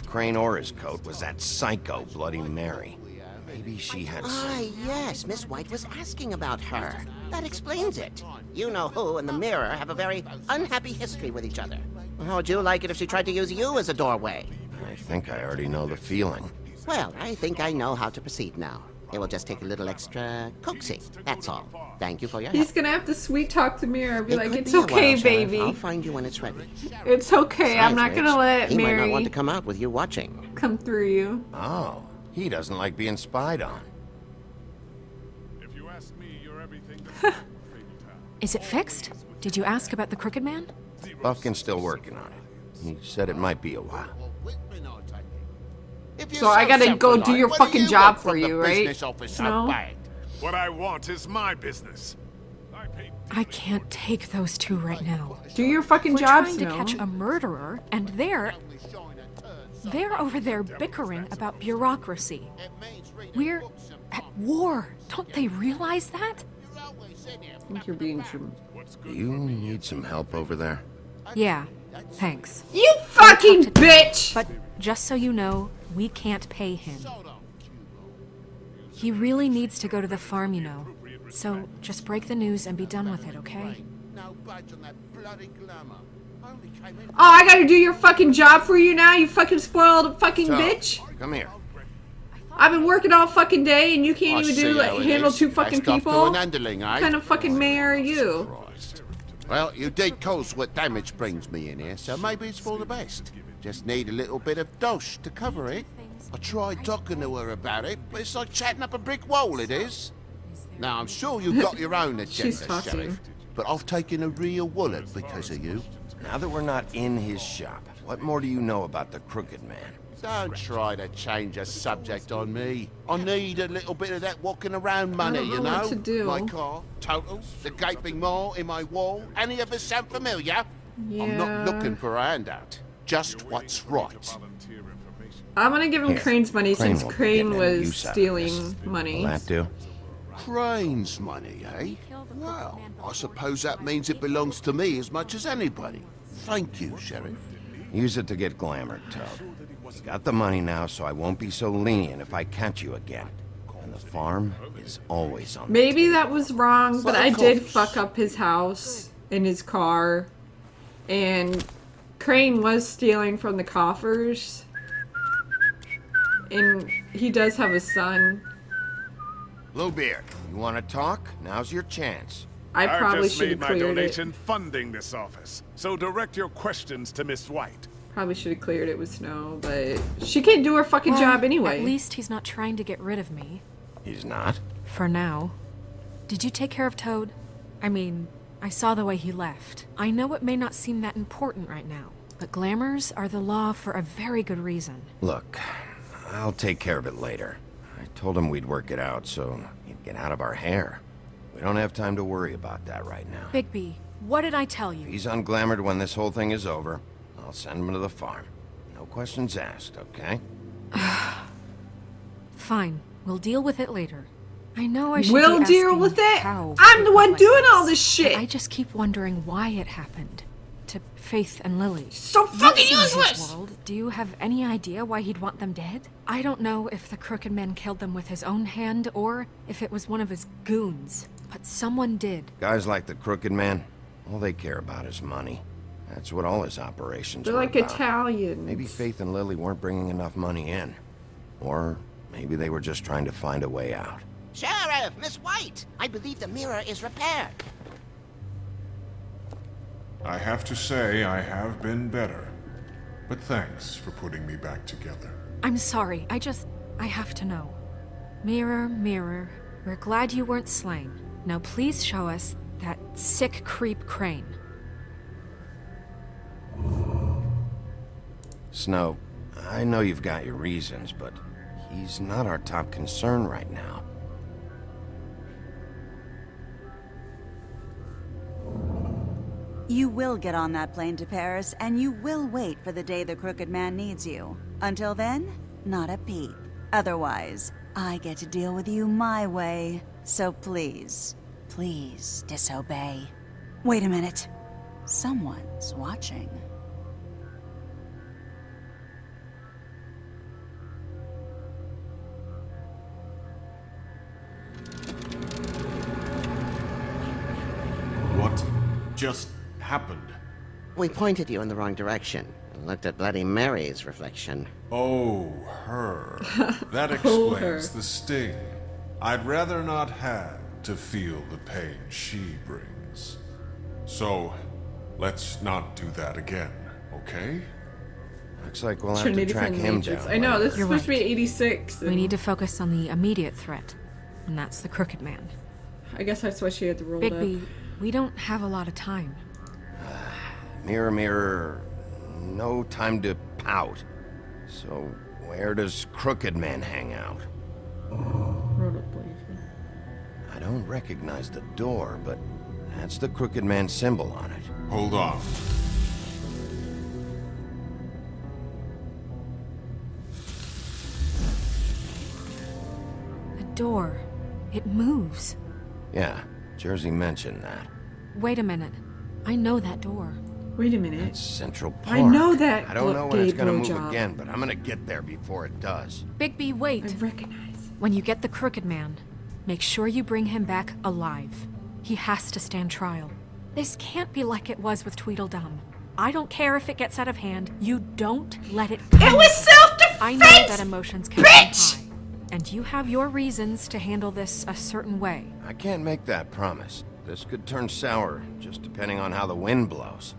with Crane or his coat was that psycho Bloody Mary. Maybe she had some... yes, Miss White was asking about her. That explains it. You know who and the mirror have a very unhappy history with each other. How would you like it if she tried to use you as a doorway? I think I already know the feeling. Well, I think I know how to proceed now. It will just take a little extra coaxing, that's all. Thank you for your help. He's gonna have to sweet talk to Mirror, be like, could it's be a okay, while, Sheriff. baby. I'll find you when it's ready. It's okay, I'm not gonna let he might not Mary want to come out with you watching. come through you. Oh, he doesn't like being spied on. If you ask me, you're everything. Is it fixed? Did you ask about the Crooked Man? Buffkin's still working on it. He said it might be a while. So I gotta go do your fucking job for you, right? No. What I want is my business. I can't take those two right now. Do your fucking We're job, trying to catch a murderer, and they're over there bickering about bureaucracy. We're at war. Don't they realize that? I think you're being true. Do you need some help over there? Yeah, thanks. You fucking bitch! But just so you know, we can't pay him. He really needs to go to the farm, you know. So just break the news and be done with it, okay? Oh, I gotta do your fucking job for you now, you fucking spoiled fucking Toad, bitch? come here. I've been working all fucking day and you can't even do like handle two fucking people? What Handling, eh? kind of fucking mayor are you? Well, you did cause what damage brings me in here, so maybe it's for the best. Just need a little bit of dosh to cover it. I tried talking to her about it, but it's like chatting up a brick wall, it is. Now, I'm sure you've got your own agenda, She's talking. Sheriff, but I've taken a real wallet because of you. Now that we're not in his shop, what more do you know about the Crooked Man? Don't try to change a subject on me. I need a little bit of that walking around money, don't you know know? what to do. My car, total, the gaping maw in my wall. Any of us sound familiar? I'm not Yeah. looking for a handout. Just what's right. I'm gonna give him Here, Crane's money Crane since won't be Crane getting any was use out of stealing this. money. Will that do? Crane's money, eh? Well, I suppose that means it belongs to me as much as anybody. Thank you, Sheriff. Use it to get glamored, Toad. You got the money now, so I won't be so lenient if I catch you again. And the farm is always on the Maybe table. that was wrong, but Well, I of did course. fuck up his house and his car. And Crane was stealing from the coffers. And he does have a son. Bluebeard, you want to talk? Now's your chance. I probably just should made have my cleared donation it. funding this office. So direct your questions to Miss White. Probably should have cleared it with Snow, but she can't do her fucking job anyway. At least he's not trying to get rid of me. He's not? For now. Did you take care of Toad? I mean, I saw the way he left. I know it may not seem that important right now, but glamours are the law for a very good reason. Look, I'll take care of it later. I told him we'd work it out so he'd get out of our hair. We don't have time to worry about that right now. Bigby, what did I tell you? He's unglamored when this whole thing is over. I'll send him to the farm. No questions asked, okay? Fine, we'll deal with it later. I know I should We'll be deal asking with it. how I'm the it one went doing like all this shit. but I just keep wondering why it happened. To Faith and Lily. So fucking This is his useless! world. Do you have any idea why he'd want them dead? I don't know if the Crooked Man killed them with his own hand or if it was one of his goons, but someone did. Guys like the Crooked Man, all they care about is money. That's what all his operations They're were like about. Italians. Maybe Faith and Lily weren't bringing enough money in. Or maybe they were just trying to find a way out. Sheriff, Miss White, I believe the mirror is repaired. I have to say I have been better. But thanks for putting me back together. I'm sorry, I have to know. Mirror, mirror, we're glad you weren't slain. Now please show us that sick creep Crane. Snow, I know you've got your reasons, but he's not our top concern right now. You will get on that plane to Paris, and you will wait for the day the Crooked Man needs you. Until then, not a peep. Otherwise, I get to deal with you my way. So please, please disobey. Wait a minute. Someone's watching. just happened? We pointed you in the wrong direction and looked at Bloody Mary's reflection. Oh, her. That Oh, explains her. the sting. I'd rather not have to feel the pain she brings. So, let's not do that again, okay? Looks like we'll have Trinity to track from the him Matrix. down. I know, this is You're supposed to be right. 86. We need to focus on the immediate threat, and that's the Crooked Man. I guess that's why she had to roll Bigby, we don't have a lot of time. Mirror, mirror, no time to pout. So, where does Crooked Man hang out? Roll up, please. I don't recognize the door, but that's the Crooked Man symbol on it. Hold on. The door. It moves. Yeah, Jersey mentioned that. Wait a minute. I know that door. Wait a minute. It's Central Park. I know that I don't know when it's gay gonna move blowjob. again, but I'm gonna get there before it does. Bigby, I wait. recognize. When you get the Crooked Man, make sure you bring him back alive. He has to stand trial. This can't be like it was with Tweedledum. I don't care if it gets out of hand. You don't let it go. It was self-defense! I know that emotions can run high. And you have your reasons to handle this a certain way. I can't make that promise. This could turn sour, just depending on how the wind blows.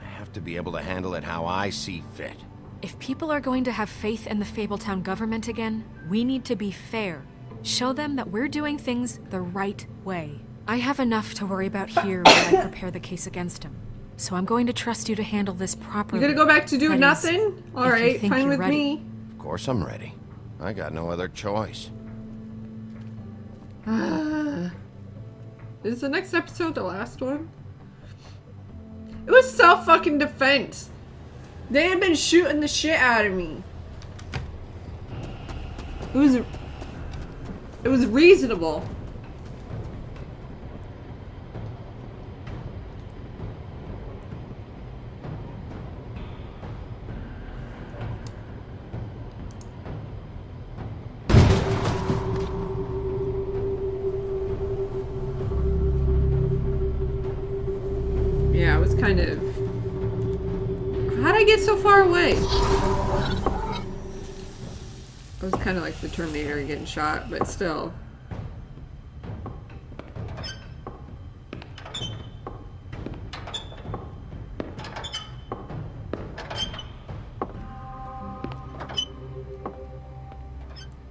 I have to be able to handle it how I see fit. If people are going to have faith in the Fabletown government again, we need to be fair. Show them that we're doing things the right way. I have enough to worry about here while I prepare the case against him. So I'm going to trust you to handle this properly. You gonna go back to doing That is, nothing? if you Alright, think fine you're with ready. me. Of course I'm ready. I got no other choice. Is the next episode the last one? It was self-fucking-defense. They had been shooting the shit out of me. It was reasonable. Yeah, it was kind of... How'd I get so far away? It was kind of like the Terminator getting shot, but still.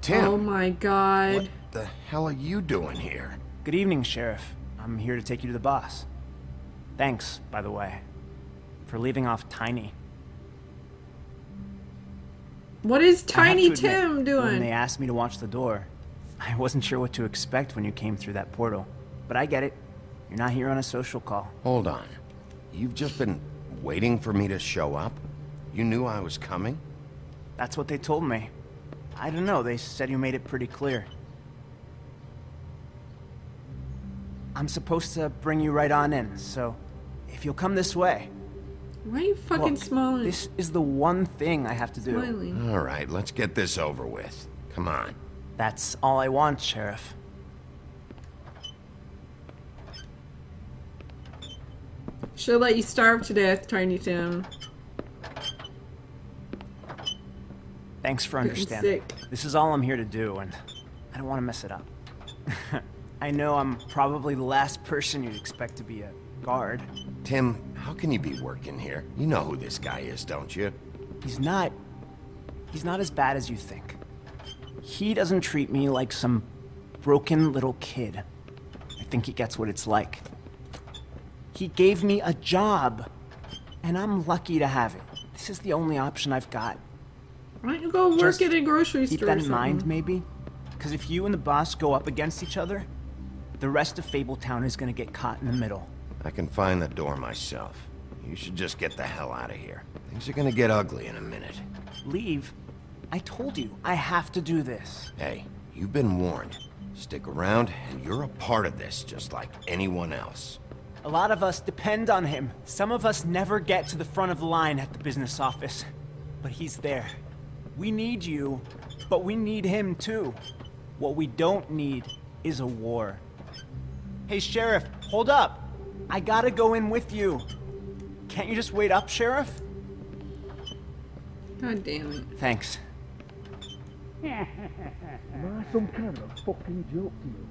Tim, Oh my god. what the hell are you doing here? Good evening, Sheriff. I'm here to take you to the boss. Thanks, by the way, for leaving off Tiny. What is I have Tiny to admit, Tim When doing? they asked me to watch the door, I wasn't sure what to expect when you came through that portal. But I get it. You're not here on a social call. Hold on. You've just been waiting for me to show up? You knew I was coming? That's what they told me. I don't know, they said you made it pretty clear. I'm supposed to bring you right on in, so if you'll come this way. Why are you fucking Look, smiling? this is the one thing I have to do. Smiling. All right, let's get this over with. Come on. That's all I want, Sheriff. Should let you starve to death, Tiny Tim. Thanks for Getting understanding. sick. This is all I'm here to do, and I don't want to mess it up. I know I'm probably the last person you'd expect to be a guard. Tim, how can you be working here? You know who this guy is, don't you? He's not as bad as you think. He doesn't treat me like some broken little kid. I think he gets what it's like. He gave me a job, and I'm lucky to have it. This is the only option I've got. Why don't you go work Just at a grocery Keep store that or in mind, something? maybe? Because if you and the boss go up against each other, the rest of Fabletown is gonna get caught in the middle. I can find the door myself. You should just get the hell out of here. Things are gonna get ugly in a minute. Leave? I told you, I have to do this. Hey, you've been warned. Stick around, and you're a part of this, just like anyone else. A lot of us depend on him. Some of us never get to the front of the line at the business office. But he's there. We need you, but we need him too. What we don't need is a war. Hey, Sheriff, hold up! I gotta go in with you. Can't you just wait up, Sheriff? God damn it. Thanks. Some kind of fucking joke to you.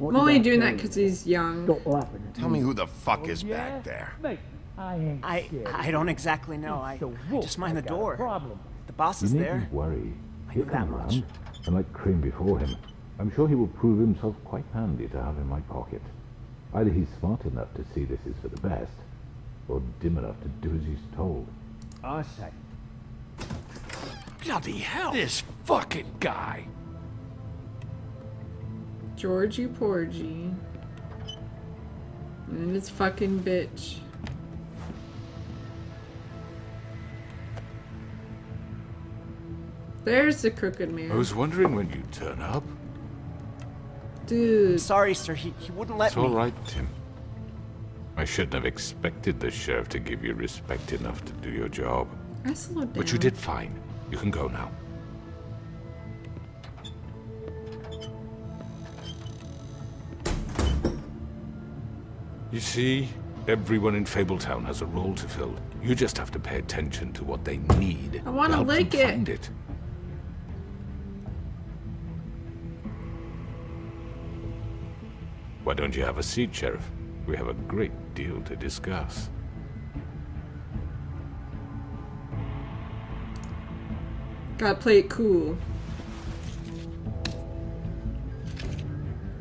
I'm only doing that because he's young. Stop laughing at Tell me who the fuck is back there. Mate, I ain't scared. I don't exactly know. I just mind the door. Problem. The boss is You there. needn't worry. I He'll knew that come much. around, and like Crane before him, I'm sure he will prove himself quite handy to have in my pocket. Either he's smart enough to see this is for the best, or dim enough to do as he's told. I say. Bloody hell! This fucking guy! Georgie Porgy. And this fucking bitch. There's the crooked man. I was wondering when you'd turn up. Dude. Sorry, sir. He wouldn't let It's me. all right, Tim. I shouldn't have expected the sheriff to give you respect enough to do your job. I slowed down. But you did fine. You can go now. You see, everyone in Fabletown has a role to fill. You just have to pay attention to what they need. I wanna to help them lick it. find it. Why don't you have a seat, Sheriff? We have a great deal to discuss. Gotta play it cool.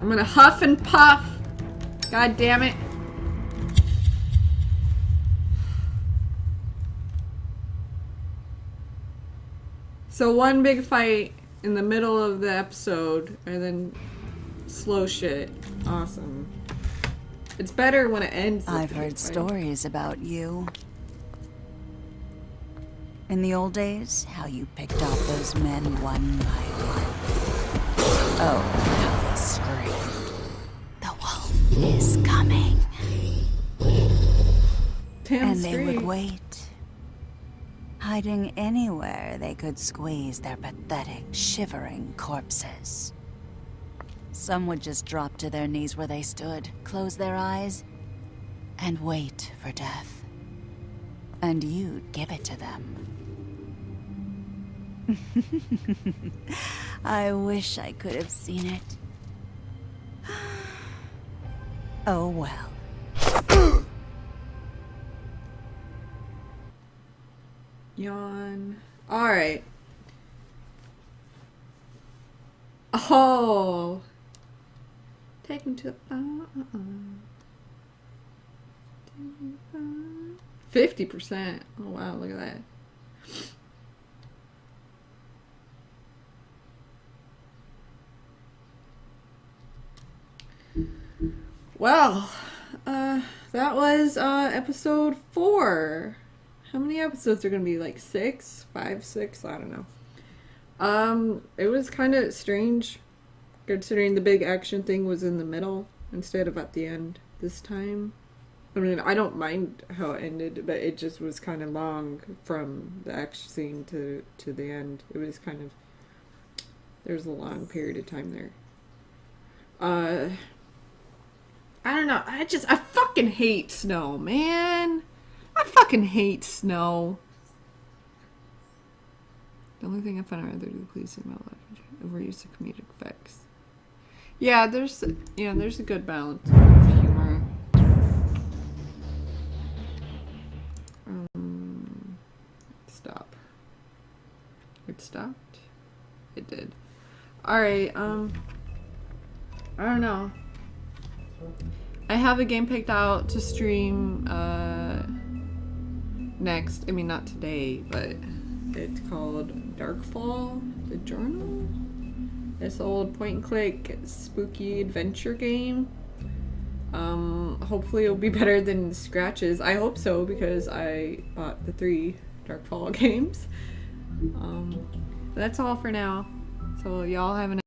I'm gonna huff and puff. God damn it. So one big fight in the middle of the episode and then slow shit. Awesome. It's better when it ends. with I've the heard big fight. stories about you. In the old days, how you picked off those men one by one. Oh, how they screamed. The wolf is coming. Damn And they would straight. wait, hiding anywhere they could squeeze their pathetic, shivering corpses. Some would just drop to their knees where they stood, close their eyes, and wait for death. And you'd give it to them. I wish I could have seen it. Oh well. Yawn. Alright. Oh. Take him to the 50%. Oh wow, look at that. Well, that was episode 4. How many episodes are gonna be? Like 6? 5, 6? I don't know. It was kind of strange considering the big action thing was in the middle instead of at the end this time. I mean, I don't mind how it ended, but it just was kind of long from the action scene to the end. It was kind of, there's a long period of time there. I don't know. I fucking hate snow, man. I fucking hate snow. The only thing I find rather to pleasing about overuse of comedic effects. Yeah, there's a good balance of humor. Stop. It stopped? It did. Alright, I don't know. I have a game picked out to stream, next. I mean, not today, but it's called Darkfall, the Journal? This old point-and-click spooky adventure game. Hopefully it'll be better than Scratches. I hope so, because I bought the 3 Darkfall games. That's all for now. So y'all have a nice